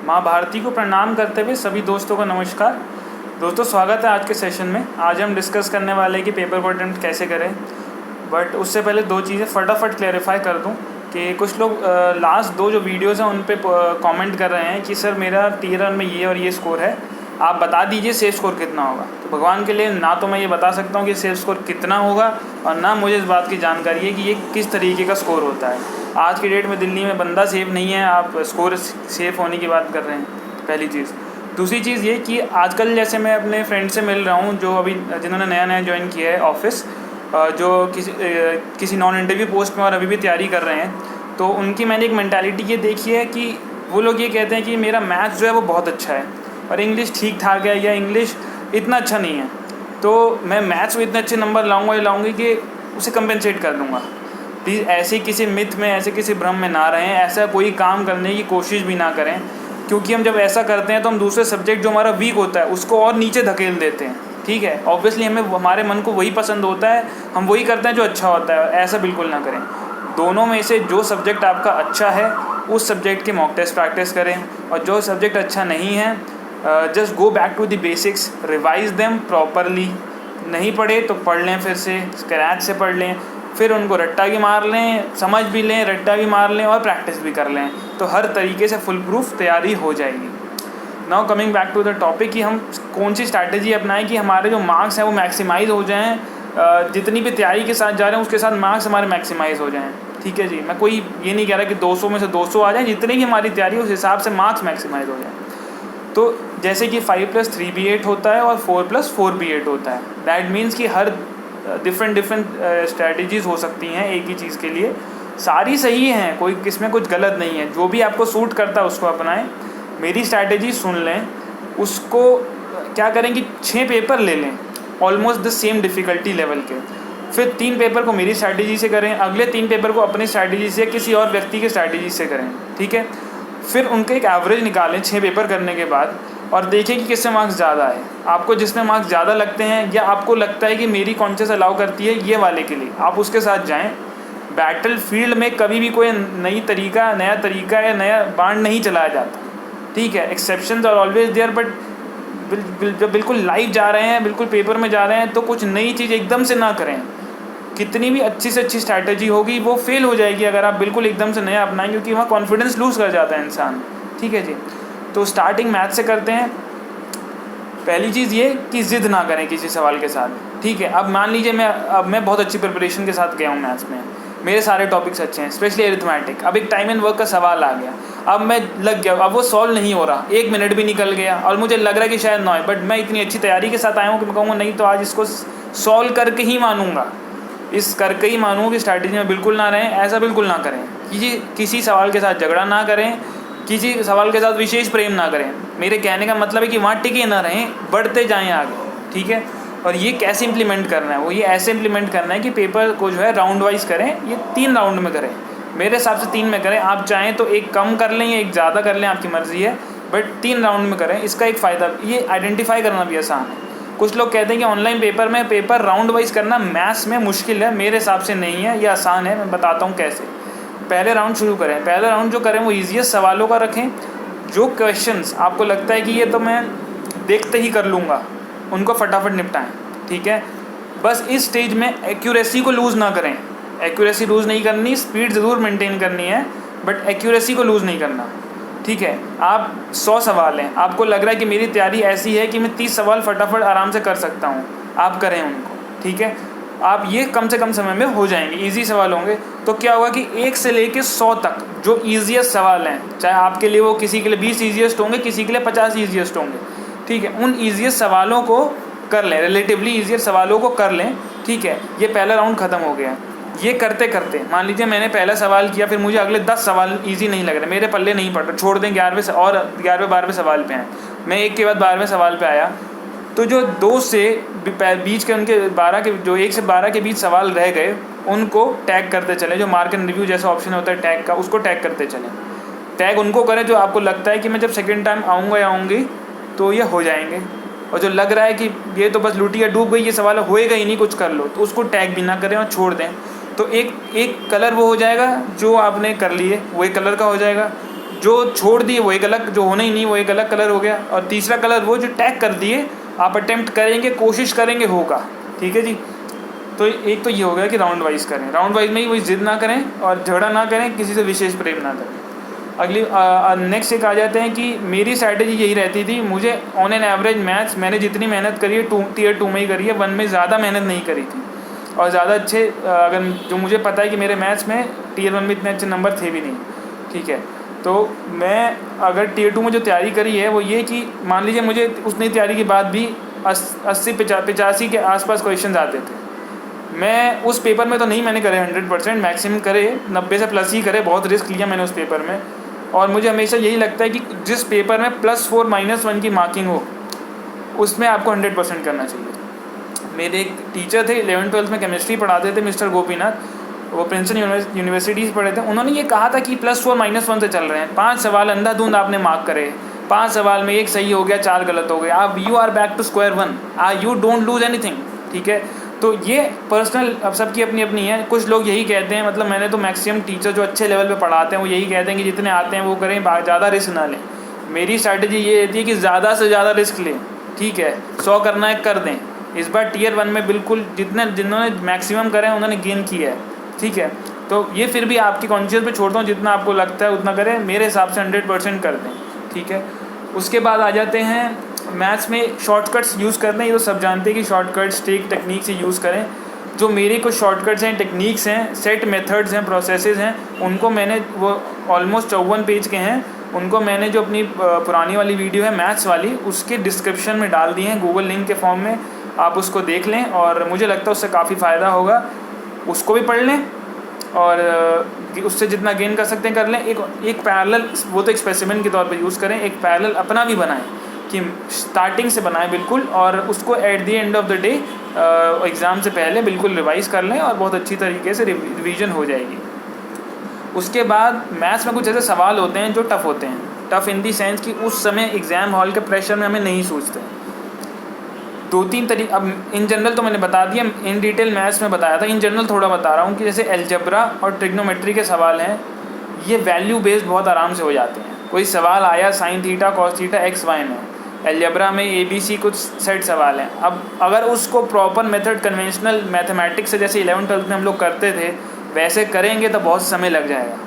माँ भारती को प्रणाम करते हुए सभी दोस्तों को नमस्कार। दोस्तों, स्वागत है आज के सेशन में। आज हम डिस्कस करने वाले हैं कि पेपर को अटेम्प्ट कैसे करें। बट उससे पहले दो चीज़ें फटाफट क्लैरिफाई कर दूं कि कुछ लोग लास्ट दो जो वीडियोज़ हैं उन पे कमेंट कर रहे हैं कि सर मेरा टीयर 1 में ये और ये स्कोर है, आप बता दीजिए सेफ स्कोर कितना होगा। तो भगवान के लिए ना तो मैं ये बता सकता हूँ कि सेफ स्कोर कितना होगा और ना मुझे इस बात की जानकारी है कि ये किस तरीके का स्कोर होता है। आज की डेट में दिल्ली में बंदा सेफ नहीं है, आप स्कोर सेफ होने की बात कर रहे हैं, पहली चीज़। दूसरी चीज़ ये कि आजकल जैसे मैं अपने फ्रेंड से मिल रहा हूँ जो अभी जिन्होंने नया ज्वाइन किया है ऑफिस, जो किसी नॉन इंटरव्यू पोस्ट में और अभी भी तैयारी कर रहे हैं, तो उनकी मैंने एक मेंटालिटी ये देखी है कि वो लोग ये कहते हैं कि मेरा मैथ्स जो है वो बहुत अच्छा है और इंग्लिश ठीक ठाक है या इंग्लिश इतना अच्छा नहीं है, तो मैं मैथ्स में इतने अच्छे नंबर लाऊंगा या लाऊंगी कि उसे कंपेंसेट कर दूंगा। प्लीज़ ऐसे किसी मिथ में, ऐसे किसी भ्रम में ना रहें, ऐसा कोई काम करने की कोशिश भी ना करें, क्योंकि हम जब ऐसा करते हैं तो हम दूसरे सब्जेक्ट जो हमारा वीक होता है उसको और नीचे धकेल देते हैं। ठीक है, ऑब्वियसली हमें हमारे मन को वही पसंद होता है, हम वही करते हैं जो अच्छा होता है। ऐसा बिल्कुल ना करें। दोनों में से जो सब्जेक्ट आपका अच्छा है उस सब्जेक्ट के मॉक टेस्ट प्रैक्टिस करें, और जो सब्जेक्ट अच्छा नहीं है just go back to the basics, revise them properly. नहीं पढ़े तो पढ़ लें, फिर से स्क्रैच से पढ़ लें, फिर उनको रट्टा भी मार लें, समझ भी लें, रट्टा भी मार लें और प्रैक्टिस भी कर लें, तो हर तरीके से फुल प्रूफ तैयारी हो जाएगी। Now coming back to the topic कि हम कौन सी स्ट्रैटेजी अपनाएं कि हमारे जो मार्क्स हैं वो मैक्सिमाइज़ हो जाएं, जितनी भी तैयारी के साथ जा रहे हैं उसके साथ मार्क्स हमारे मैक्सिमाइज़ हो जाएं। ठीक है जी, मैं कोई ये नहीं कह रहा कि 200 में से 200 आ जाएं, जितनी भी हमारी तैयारी उस हिसाब से मार्क्स मैक्सिमाइज़ हो जाएं। तो जैसे कि 5+3 भी 8 होता है और 4+4 भी 8 होता है। दैट मीन्स कि हर डिफरेंट स्ट्रैटेजीज़ हो सकती हैं एक ही चीज़ के लिए, सारी सही हैं, कोई किसमें कुछ गलत नहीं है। जो भी आपको सूट करता है उसको अपनाएं। मेरी स्ट्रैटेजी सुन लें, उसको क्या करें कि 6 पेपर ले लें almost the same difficulty level के, फिर 3 पेपर को मेरी स्ट्रैटेजी से करें, अगले 3 पेपर को अपनी स्ट्रैटेजी से किसी और व्यक्ति की स्ट्रैटेजी से करें। ठीक है, फिर उनके एक एवरेज निकालें 6 पेपर करने के बाद और देखें कि किससे मार्क्स ज़्यादा है। आपको जिसमें मार्क्स ज़्यादा लगते हैं या आपको लगता है कि मेरी कॉन्शियस अलाउ करती है ये वाले के लिए, आप उसके साथ जाएं। बैटल फील्ड में कभी भी कोई नया तरीका या नया बाण नहीं चलाया जाता। ठीक है, exceptions are always there, but जब बिल्कुल लाइव जा रहे हैं, बिल्कुल पेपर में जा रहे हैं, तो कुछ नई चीज़ एकदम से ना करें। कितनी भी अच्छी से अच्छी स्ट्रैटेजी होगी वो फेल हो जाएगी अगर आप बिल्कुल एकदम से नया अपनाएं, क्योंकि वहाँ कॉन्फिडेंस लूज़ कर जाता है इंसान। ठीक है जी, तो स्टार्टिंग मैथ से करते हैं। पहली चीज़ ये कि ज़िद ना करें किसी सवाल के साथ। ठीक है, अब मान लीजिए मैं बहुत अच्छी प्रिपरेशन के साथ गया हूँ मैथ्स में, मेरे सारे टॉपिक्स अच्छे हैं, स्पेशली एरिथमेटिक। अब एक टाइम एंड वर्क का सवाल आ गया, अब मैं लग गया, अब वो सॉल्व नहीं हो रहा, 1 मिनट भी निकल गया और मुझे लग रहा है कि शायद ना हो, बट मैं इतनी अच्छी तैयारी के साथ आया हूँ कि मैं कहूँगा नहीं तो आज इसको सॉल्व करके ही मानूंगा, इस करके ही मानूंगा कि स्ट्रैटेजी में बिल्कुल ना रहें। ऐसा बिल्कुल ना करें कि किसी सवाल के साथ झगड़ा ना करें, किसी सवाल के साथ विशेष प्रेम ना करें। मेरे कहने का मतलब है कि वहाँ टिके ना रहें, बढ़ते जाएं आगे। ठीक है, और ये कैसे इम्प्लीमेंट करना है, वो ये ऐसे इम्प्लीमेंट करना है कि पेपर को जो है राउंड वाइज करें, ये 3 राउंड में करें। मेरे हिसाब से 3 में करें, आप चाहें तो एक कम कर लें या एक ज़्यादा कर लें, आपकी मर्ज़ी है, बट 3 राउंड में करें। इसका एक फ़ायदा, ये आइडेंटिफाई करना भी आसान है। कुछ लोग कहते हैं कि ऑनलाइन पेपर में पेपर राउंड वाइज करना मैथ्स में मुश्किल है, मेरे हिसाब से नहीं है, ये आसान है। मैं बताता हूँ कैसे। पहले राउंड शुरू करें, पहले राउंड जो करें वो ईजीएस्ट सवालों का रखें। जो क्वेश्चंस आपको लगता है कि ये तो मैं देखते ही कर लूँगा, उनको फटाफट निपटाएं। ठीक है, बस इस स्टेज में एक्यूरेसी को लूज़ ना करें। एक्यूरेसी लूज़ नहीं करनी, स्पीड ज़रूर मेंटेन करनी है, बट एक्यूरेसी को लूज़ नहीं करना। ठीक है, आप 100 सवाल हैं, आपको लग रहा है कि मेरी तैयारी ऐसी है कि मैं 30 सवाल फटाफट आराम से कर सकता हूँ, आप करें उनको। ठीक है, आप ये कम से कम समय में हो जाएंगे, इजी सवाल होंगे। तो क्या होगा कि 1 से लेके 100 तक जो ईजीएस्ट सवाल हैं, चाहे आपके लिए वो किसी के लिए 20 ईजीएस्ट होंगे, किसी के लिए 50 ईजीएस्ट होंगे। ठीक है, उन ईजीएस्ट सवालों को कर लें, रिलेटिवली ईजीएस्ट सवालों को कर लें। ठीक है, ये पहला राउंड ख़त्म हो गया। ये करते करते मान लीजिए मैंने पहला सवाल किया, फिर मुझे अगले 10 सवाल ईजी नहीं लग रहे, मेरे पल्ले नहीं पड़ रहे, छोड़ दें, 11वें और 11वें-12वें सवाल पे हैं। मैं एक के बाद 12वें सवाल पे आया, तो जो 2 से बीच के उनके 12 के, जो 1 से 12 के बीच सवाल रह गए, उनको टैग करते चलें। जो मार्क एंड रिव्यू जैसा ऑप्शन होता है टैग का, उसको टैग करते चलें। टैग उनको करें जो आपको लगता है कि मैं जब सेकेंड टाइम आऊँगा या आऊँगी तो ये हो जाएंगे, और जो लग रहा है कि ये तो बस लुटिया डूब गई, ये सवाल होएगा ही नहीं, कुछ कर लो, तो उसको टैग भी ना करें और छोड़ दें। तो एक कलर वो हो जाएगा जो आपने कर लिए, वो एक कलर का हो जाएगा। जो छोड़ दिए वो एक अलग, जो होना ही नहीं वो एक अलग कलर हो गया, और तीसरा कलर वो जो टैग कर दिए आप अटेम्प्ट करेंगे, कोशिश करेंगे, होगा। ठीक है जी। तो एक तो ये हो गया कि राउंड वाइज करें, राउंड वाइज में ही वही जिद ना करें और झगड़ा ना करें, किसी से विशेष प्रेम ना करें। अगली नेक्स्ट एक आ जाते हैं कि मेरी स्ट्रैटेजी यही रहती थी, मुझे ऑन एन एवरेज मैथ्स मैंने जितनी मेहनत करी है टियर 2 में ही करी है, 1 में ज़्यादा मेहनत नहीं करी थी। और ज़्यादा अच्छे अगर जो मुझे पता है कि मेरे मैथ्स में टियर 1 में इतने अच्छे नंबर थे भी नहीं। ठीक है, तो मैं अगर टियर 2 में जो तैयारी करी है वो ये कि मान लीजिए मुझे उतनी तैयारी के बाद भी 80-85 के आसपास क्वेश्चन आते थे। मैं उस पेपर में तो नहीं मैंने करे 100%, मैक्सिमम करे 90 से प्लस ही करे, बहुत रिस्क लिया मैंने उस पेपर में। और मुझे हमेशा यही लगता है कि जिस पेपर में +4 -1 की मार्किंग हो उसमें आपको 100% करना चाहिए। मेरे एक टीचर थे 11th-12th में केमिस्ट्री पढ़ाते थे, मिस्टर गोपीनाथ, वो प्रिंसटन यूनिवर्सिटी से पढ़े थे। उन्होंने ये कहा था कि +4 -1 से चल रहे हैं, 5 सवाल अंधाधुंध आपने मार्क करे, 5 सवाल में 1 सही हो गया, 4 गलत हो गए, आप you are back to square 1, you don't lose anything. ठीक है, तो ये पर्सनल अब सबकी अपनी अपनी है। कुछ लोग यही कहते हैं, मतलब मैंने तो मैक्सिमम टीचर जो अच्छे लेवल पे पढ़ाते हैं वो यही कहते हैं कि जितने आते हैं वो करें, ज़्यादा रिस्क ना लें। मेरी स्ट्रैटेजी ये रहती है कि ज़्यादा से ज़्यादा रिस्क लें। ठीक है, 100 करना है कर दें। इस बार टियर 1 में बिल्कुल जिन्होंने मैक्सिमम करें उन्होंने गेन किया है। ठीक है, तो ये फिर भी आपकी कॉन्शियस पे छोड़ता हूँ, जितना आपको लगता है उतना करें, मेरे हिसाब से 100% कर दें। ठीक है, उसके बाद आ जाते हैं मैथ्स में शॉर्टकट्स यूज़ करते हैं। ये तो सब जानते हैं कि शॉर्टकट्स ट्रिक टेक्निक से यूज़ करें। जो मेरी कुछ शॉर्टकट्स हैं, टेक्निक्स हैं, सेट मेथड्स हैं, प्रोसेसेस हैं, उनको मैंने वो ऑलमोस्ट 54 पेज के हैं, उनको मैंने जो अपनी पुरानी वाली वीडियो है मैथ्स वाली उसके डिस्क्रिप्शन में डाल दिए हैं गूगल लिंक के फॉर्म में, आप उसको देख लें और मुझे लगता है उससे काफ़ी फ़ायदा होगा। उसको भी पढ़ लें और उससे जितना गेन कर सकते हैं कर लें। एक पैरेलल, वो तो एक स्पेसिमेन के तौर पे यूज़ करें, एक पैरेलल अपना भी बनाएं कि स्टार्टिंग से बनाएं बिल्कुल, और उसको at the end of the day exam से पहले बिल्कुल रिवाइज़ कर लें और बहुत अच्छी तरीके से रिवीजन हो जाएगी। उसके बाद मैथ्स में कुछ ऐसे सवाल होते हैं जो टफ़ होते हैं, टफ़ इन दी सेंस कि उस समय एग्ज़ाम हॉल के प्रेशर में हमें नहीं सोचते। 2-3 तरीके, अब इन जनरल तो मैंने बता दिया, इन डिटेल मैथ्स में बताया था, इन जनरल थोड़ा बता रहा हूँ कि जैसे एलजेब्रा और ट्रिग्नोमेट्री के सवाल हैं, ये वैल्यू बेस्ड बहुत आराम से हो जाते हैं। कोई सवाल आया sin theta cos theta x y में, एलजेब्रा में ABC कुछ सेट सवाल हैं। अब अगर उसको प्रॉपर मेथड कन्वेंशनल मैथमेटिक्स से जैसे 11th-12th में हम लोग करते थे वैसे करेंगे तो बहुत समय लग जाएगा।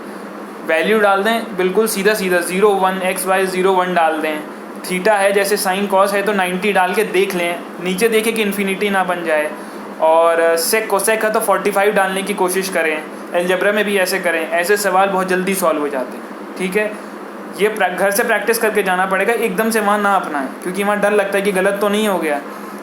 वैल्यू डाल दें बिल्कुल सीधा 0 1 XY 0 1 डाल दें, थीटा है जैसे साइन कॉस है तो 90 डाल के देख लें, नीचे देखें कि इन्फिनिटी ना बन जाए, और सेक कोसेक है तो 45 डालने की कोशिश करें। एलजेब्रा में भी ऐसे करें, ऐसे सवाल बहुत जल्दी सॉल्व हो जाते हैं। ठीक है, ये घर से प्रैक्टिस करके जाना पड़ेगा, एकदम से वहाँ ना अपनाएं, क्योंकि वहाँ डर लगता है कि गलत तो नहीं हो गया,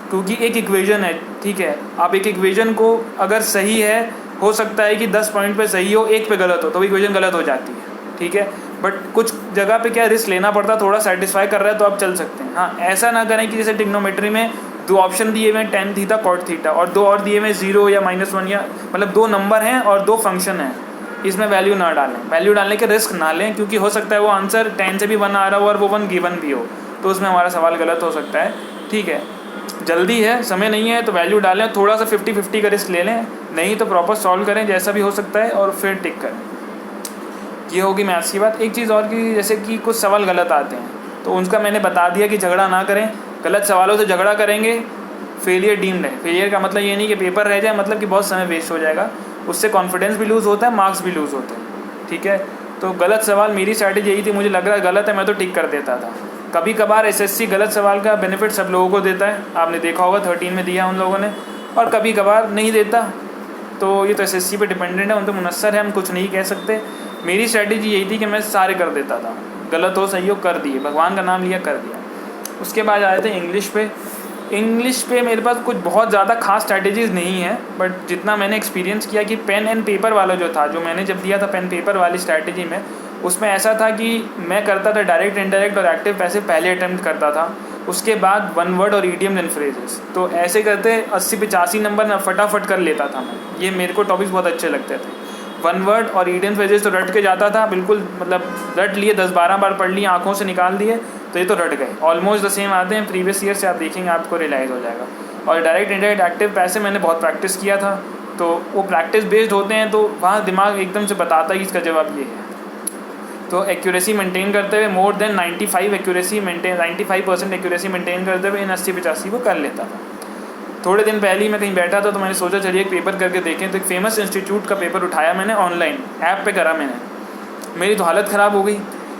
क्योंकि एक इक्वेशन है। ठीक है, आप एक इक्वेशन को अगर सही है, हो सकता है कि 10 पॉइंट पे सही हो, 1 पे गलत हो, तो इक्वेशन गलत हो जाती है। ठीक है, बट कुछ जगह पे क्या रिस्क लेना पड़ता, थोड़ा सेटिस्फाई कर रहा है तो आप चल सकते हैं। हाँ, ऐसा ना करें कि जैसे ट्रिग्नोमेट्री में 2 ऑप्शन दिए हुए हैं tan थीटा cot थीटा, और 2 और दिए हुए 0 या -1, या मतलब 2 नंबर हैं और 2 फंक्शन हैं, इसमें वैल्यू ना डालें। वैल्यू डालने के रिस्क ना लें, क्योंकि हो सकता है वो आंसर 10 से भी 1 आ रहा हो और वो 1 गिवन भी हो, तो उसमें हमारा सवाल गलत हो सकता है। ठीक है, जल्दी है, समय नहीं है तो वैल्यू डालें, थोड़ा सा 50-50 का रिस्क ले लें, नहीं तो प्रॉपर सॉल्व करें जैसा भी हो सकता है और फिर टिक करें। ये होगी मैथ्स की बात। एक चीज़ और की, जैसे कि कुछ सवाल गलत आते हैं तो उनका मैंने बता दिया कि झगड़ा ना करें, गलत सवालों से झगड़ा करेंगे फेलियर डीम्ड है। फेलियर का मतलब ये नहीं कि पेपर रह जाए, मतलब कि बहुत समय वेस्ट हो जाएगा, उससे कॉन्फिडेंस भी लूज़ होता है, मार्क्स भी लूज़ होते हैं। ठीक है, तो गलत सवाल, मेरी स्ट्रैटेजी यही थी, मुझे लग रहा है गलत है मैं तो टिक कर देता था। कभी कभार एसएससी गलत सवाल का बेनिफिट सब लोगों को देता है, आपने देखा होगा 13 में दिया उन लोगों ने, और कभी कभार नहीं देता, तो ये तो एसएससी पे डिपेंडेंट है, उन तो मुनस्सर है, हम कुछ नहीं कह सकते। मेरी स्ट्रैटेजी यही थी कि मैं सारे कर देता था, गलत हो सही हो कर दिए, भगवान का नाम लिया कर दिया। उसके बाद आए थे इंग्लिश पे। इंग्लिश पे मेरे पास कुछ बहुत ज़्यादा खास स्ट्रैटेजीज़ नहीं है, बट जितना मैंने एक्सपीरियंस किया कि पेन एंड पेपर वाला जो था, जो मैंने जब दिया था पेन पेपर वाली स्ट्रैटेजी में, उसमें ऐसा था कि मैं करता था डायरेक्ट इंडायरेक्ट और एक्टिव पैसिव पहले अटैम्प्ट करता था, उसके बाद 1 वर्ड और ईडियम एंड फ्रेजेस, तो ऐसे करते 80-85 नंबर मैं फटाफट कर लेता था मैं। ये मेरे को टॉपिक्स बहुत अच्छे लगते थे। 1 वर्ड और ईडियम फ्रेजेस तो रट के जाता था बिल्कुल, मतलब रट लिए, 10-12 बार पढ़ लिए, आँखों से निकाल दिए, तो ये तो रट गए। ऑलमोस्ट द सेम आते हैं प्रीवियस ईयर से, आप देखेंगे आपको रियलाइज़ हो जाएगा। और डायरेक्ट इंडायरेक्ट एक्टिव पैसिव मैंने बहुत प्रैक्टिस किया था, तो वो प्रैक्टिस बेस्ड होते हैं, तो वहाँ दिमाग एकदम से बताता है कि इसका जवाब ये है। तो एक्यूरेसी मेंटेन करते हुए मोर देन 95% एक्यूरेसी मेंटेन करते हुए इन 80-85 को कर लेता था। थोड़े दिन पहले ही मैं कहीं बैठा था तो मैंने सोचा चलिए एक पेपर करके देखें, तो एक फेमस इंस्टीट्यूट का पेपर उठाया मैंने, ऑनलाइन ऐप पे करा मैंने। मेरी तो हालत ख़राब हो गई।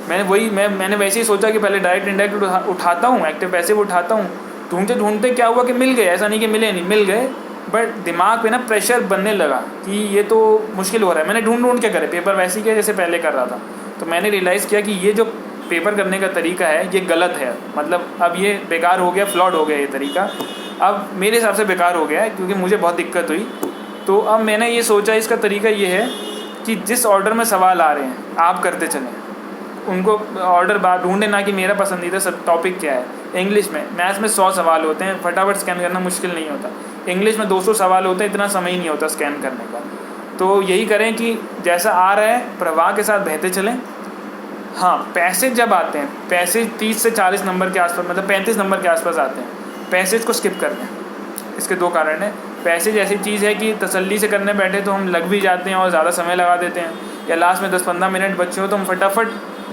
मैंने वैसे ही सोचा कि पहले डायरेक्ट इंडायरेक्ट उठाता हूँ, एक्टिव पैसिव उठाता हूँ। ढूंढते क्या हुआ कि मिल गए, ऐसा नहीं कि मिले नहीं, मिल गए, बट दिमाग पे ना प्रेशर बनने लगा कि ये तो मुश्किल हो रहा है। मैंने ढूंढ के करे पेपर, वैसे ही किया जैसे पहले कर रहा था। तो मैंने रियलाइज़ किया कि ये जो पेपर करने का तरीका है ये गलत है, मतलब अब ये बेकार हो गया, फ्लॉड हो गया ये तरीका। अब मेरे हिसाब से बेकार हो गया है क्योंकि मुझे बहुत दिक्कत हुई। तो अब मैंने ये सोचा इसका तरीका ये है कि जिस ऑर्डर में सवाल आ रहे हैं आप करते चलें, उनको ऑर्डर बात ढूंढे ना कि मेरा पसंदीदा सब टॉपिक क्या है। इंग्लिश में, मैथ्स में 100 सवाल होते हैं, फटाफट स्कैन करना मुश्किल नहीं होता। इंग्लिश में 200 सवाल होते हैं, इतना समय ही नहीं होता स्कैन करने का। तो यही करें कि जैसा आ रहा है प्रवाह के साथ बहते चलें। हाँ, पैसेज जब आते हैं, पैसेज 30 से 40 नंबर के आसपास, मतलब 35 नंबर के आसपास आते हैं, पैसेज को स्किप कर दें। इसके 2 कारण हैं। पैसेज ऐसी चीज़ है कि तसल्ली से करने बैठे तो हम लग भी जाते हैं और ज़्यादा समय लगा देते हैं, या लास्ट में 10-15 मिनट बच्चे हो तो हम फटाफट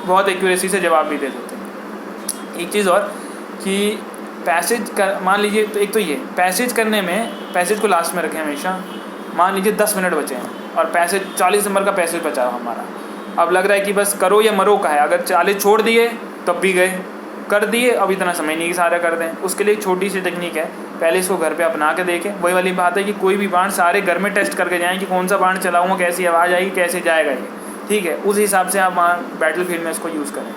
बहुत एक्यूरेसी से जवाब भी दे देते हैं। एक चीज़ और कि पैसेज कर, मान लीजिए तो एक तो ये पैसेज करने में, पैसेज को लास्ट में रखें हमेशा। मान लीजिए 10 मिनट बचे हैं और पैसेज 40 नंबर का पैसेज बचा हमारा। अब लग रहा है कि बस करो या मरो का है, अगर 40 छोड़ दिए तब भी गए, कर दिए अब इतना समय नहीं सारा कर दें। उसके लिए एक छोटी सी टेक्निक है, पहले इसको घर पे अपना के देखें। वही वाली बात है कि कोई भी बाण सारे घर में टेस्ट करके जाएं कि कौन सा बाण चलाऊँगा, कैसी आवाज़ आएगी, कैसे जाएगा ये, ठीक है। उस हिसाब से आप वहाँ बैटल फील्ड में इसको यूज़ करें।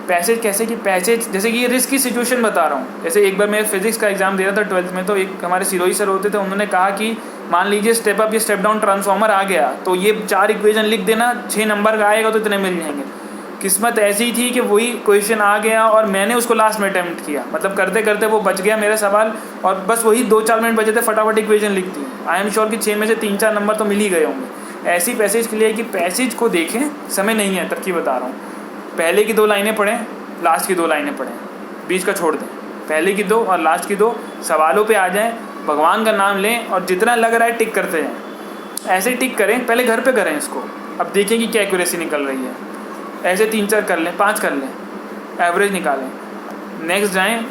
पैसेज कैसे कि पैसेज जैसे कि ये रिस्क की सिचुएशन बता रहा हूँ। जैसे एक बार मैं फिजिक्स का एग्जाम दे रहा था 12th में, तो एक हमारे सिरोही सर होते थे, उन्होंने कहा कि मान लीजिए स्टेप अप या स्टेप डाउन ट्रांसफॉर्मर आ गया तो ये 4 इक्वेशन लिख देना, 6 नंबर का आएगा तो इतने मिल जाएंगे। किस्मत ऐसी थी कि वही क्वेश्चन आ गया और मैंने उसको लास्ट में अटैम्प्ट किया, मतलब करते करते वो बच गया मेरा सवाल, और बस वही 2-4 मिनट बचे थे, फटाफट इक्वेशन लिख दी। आई एम श्योर कि 6 में से 3-4 नंबर तो मिल ही गए होंगे। ऐसी पैसेज के लिए कि पैसेज को देखें, समय नहीं है, तरकीब बता रहा हूँ। पहले की 2 लाइनें पढ़ें, लास्ट की 2 लाइनें पढ़ें, बीच का छोड़ दें। पहले की 2 और लास्ट की 2 सवालों पे आ जाएं, भगवान का नाम लें और जितना लग रहा है टिक करते जाएं। ऐसे टिक करें, पहले घर पे करें इसको, अब देखें कि क्या एक्यूरेसी निकल रही है। ऐसे 3-4 कर लें, 5 कर लें, एवरेज निकालें। नेक्स्ट जाएं,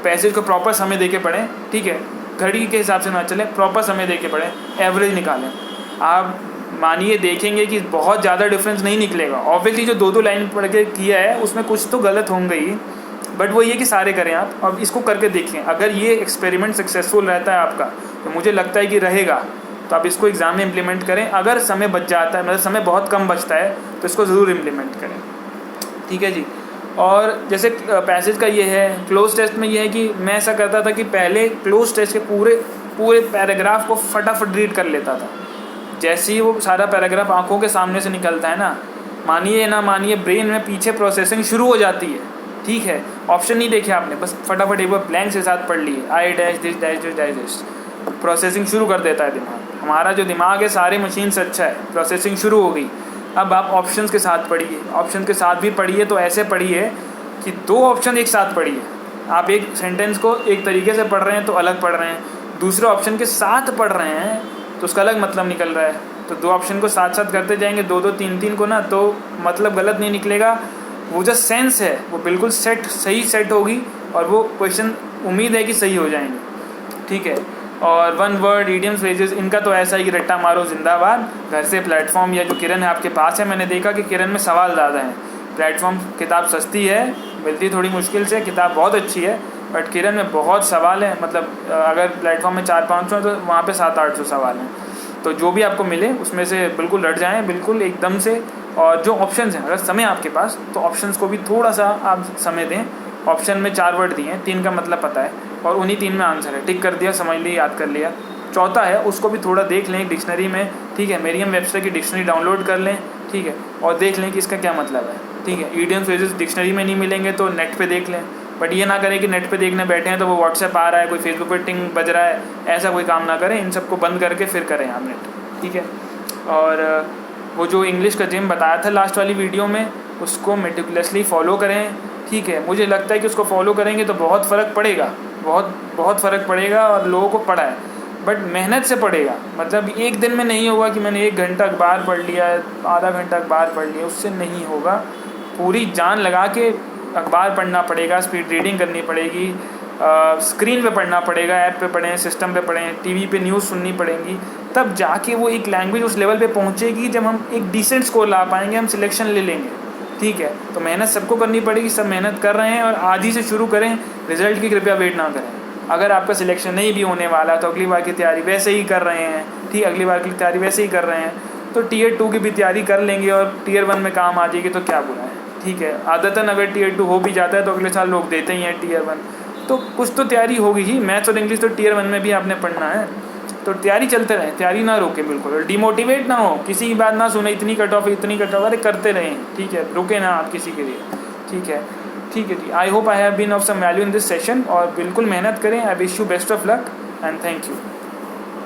पैसेज को प्रॉपर समय दे के पढ़ें, ठीक है, घड़ी के हिसाब से ना चलें, प्रॉपर समय दे के पढ़ें, एवरेज निकालें। आप मानिए देखेंगे कि बहुत ज़्यादा डिफरेंस नहीं निकलेगा। ऑब्वियसली जो 2-2 लाइन पढ़ के किया है उसमें कुछ तो गलत होंगे ही, बट वो ये कि सारे करें आप, और इसको करके देखें। अगर ये एक्सपेरिमेंट सक्सेसफुल रहता है आपका, तो मुझे लगता है कि रहेगा, तो आप इसको एग्ज़ाम में इम्प्लीमेंट करें। अगर समय बच जाता है, मतलब समय बहुत कम बचता है, तो इसको ज़रूर इम्प्लीमेंट करें, ठीक है जी। और जैसे पैसेज का ये है, क्लोज टेस्ट में ये है कि मैं ऐसा करता था कि पहले क्लोज टेस्ट के पूरे पैराग्राफ को फटाफट रीड कर लेता था। जैसे ही वो सारा पैराग्राफ आंखों के सामने से निकलता है ना, मानिए ना मानिए, ब्रेन में पीछे प्रोसेसिंग शुरू हो जाती है, ठीक है। ऑप्शन नहीं देखे आपने, बस फटाफट एक बार ब्लैंक से साथ पढ़ लिए, I dash this dash this dash this, processing शुरू कर देता है दिमाग। हमारा जो दिमाग है सारे मशीन से अच्छा है, प्रोसेसिंग शुरू हो गई। अब आप ऑप्शंस के साथ पढ़िए, ऑप्शन के साथ भी पढ़िए तो ऐसे पढ़िए कि 2 ऑप्शन एक साथ पढ़िए। आप एक सेंटेंस को एक तरीके से पढ़ रहे हैं तो अलग पढ़ रहे हैं, दूसरे ऑप्शन के साथ पढ़ रहे हैं तो उसका अलग मतलब निकल रहा है। तो 2 ऑप्शन को साथ साथ करते जाएंगे, 2-2 3-3 को ना, तो मतलब गलत नहीं निकलेगा। वो जो सेंस है वो बिल्कुल सही सेट होगी और वो क्वेश्चन उम्मीद है कि सही हो जाएंगे, ठीक है। और 1 वर्ड, इडियम्स, फ्रेजेस, इनका तो ऐसा ही कि रट्टा मारो जिंदाबाद। घर से प्लेटफॉर्म, या जो किरण है आपके पास है, मैंने देखा कि किरण में सवाल ज़्यादा हैं। प्लेटफॉर्म किताब सस्ती है, मिलती थोड़ी मुश्किल से, किताब बहुत अच्छी है, बट किरण में बहुत सवाल है। मतलब अगर प्लेटफॉर्म में 400-500 तो वहाँ पे 700-800 सवाल हैं। तो जो भी आपको मिले उसमें से बिल्कुल लड़ जाएं, बिल्कुल एकदम से। और जो ऑप्शंस हैं, अगर समय आपके पास, तो ऑप्शंस को भी थोड़ा सा आप समय दें। ऑप्शन में 4 वर्ड दिए हैं, 3 का मतलब पता है और उन्हीं 3 में आंसर है, टिक कर दिया, समझ लिया, याद कर लिया। चौथा है उसको भी थोड़ा देख लें डिक्शनरी में, ठीक है, मेरियम वेबस्टर की डिक्शनरी डाउनलोड कर लें, ठीक है, और देख लें कि इसका क्या मतलब है, ठीक है। इडियम फ्रेजेस डिक्शनरी में नहीं मिलेंगे तो नेट पे देख लें, बट ये ना करें कि नेट पे देखने बैठे हैं तो वो व्हाट्सएप आ रहा है, कोई फेसबुक पे टिंग बज रहा है, ऐसा कोई काम ना करें। इन सबको बंद करके फिर करें आप नेट, ठीक है। और वो जो इंग्लिश का जिम बताया था लास्ट वाली वीडियो में, उसको मेटिकुलसली फॉलो करें, ठीक है। मुझे लगता है कि उसको फॉलो करेंगे तो बहुत फ़र्क पड़ेगा, बहुत फ़र्क पड़ेगा, और लोगों को पड़ा है। बट मेहनत से पढ़ेगा। मतलब एक दिन में नहीं होगा कि मैंने 1 घंटा अखबार पढ़ लिया, आधा घंटा अखबार पढ़ लिया, उससे नहीं होगा। पूरी जान लगा के अखबार पढ़ना पड़ेगा, स्पीड रीडिंग करनी पड़ेगी, स्क्रीन पे पढ़ना पड़ेगा, ऐप पे पढ़ें, सिस्टम पे पढ़ें, टीवी पे न्यूज़ सुननी पड़ेंगी, तब जाके वो एक लैंग्वेज उस लेवल पे पहुंचेगी जब हम एक डिसेंट स्कोर ला पाएंगे, हम सिलेक्शन ले लेंगे। ठीक है, तो मेहनत सबको करनी पड़ेगी, सब मेहनत कर रहे हैं और आज ही से शुरू करें, रिजल्ट की कृपया वेट ना करें। अगर आपका सिलेक्शन नहीं भी होने वाला तो अगली बार की तैयारी वैसे ही कर रहे हैं, ठीक, अगली बार की तैयारी वैसे ही कर रहे हैं तो Tier 2 की भी तैयारी कर लेंगे और Tier 1 में काम आ जाएगी तो क्या बुरा है। ठीक है, आदतन अगर Tier 2 हो भी जाता है तो अगले साल लोग देते ही हैं Tier 1, तो कुछ तो तैयारी होगी ही। मैथ्स और इंग्लिश तो Tier 1 में भी आपने पढ़ना है, तो तैयारी चलते रहें, तैयारी ना रोके बिल्कुल, और डिमोटिवेट ना हो, किसी की बात ना सुने, इतनी कट ऑफ, अरे करते रहें। ठीक है, रुके ना आप किसी के लिए। ठीक है जी, I hope I have been of some value in this session, और बिल्कुल मेहनत करें। I wish you best of luck and thank you.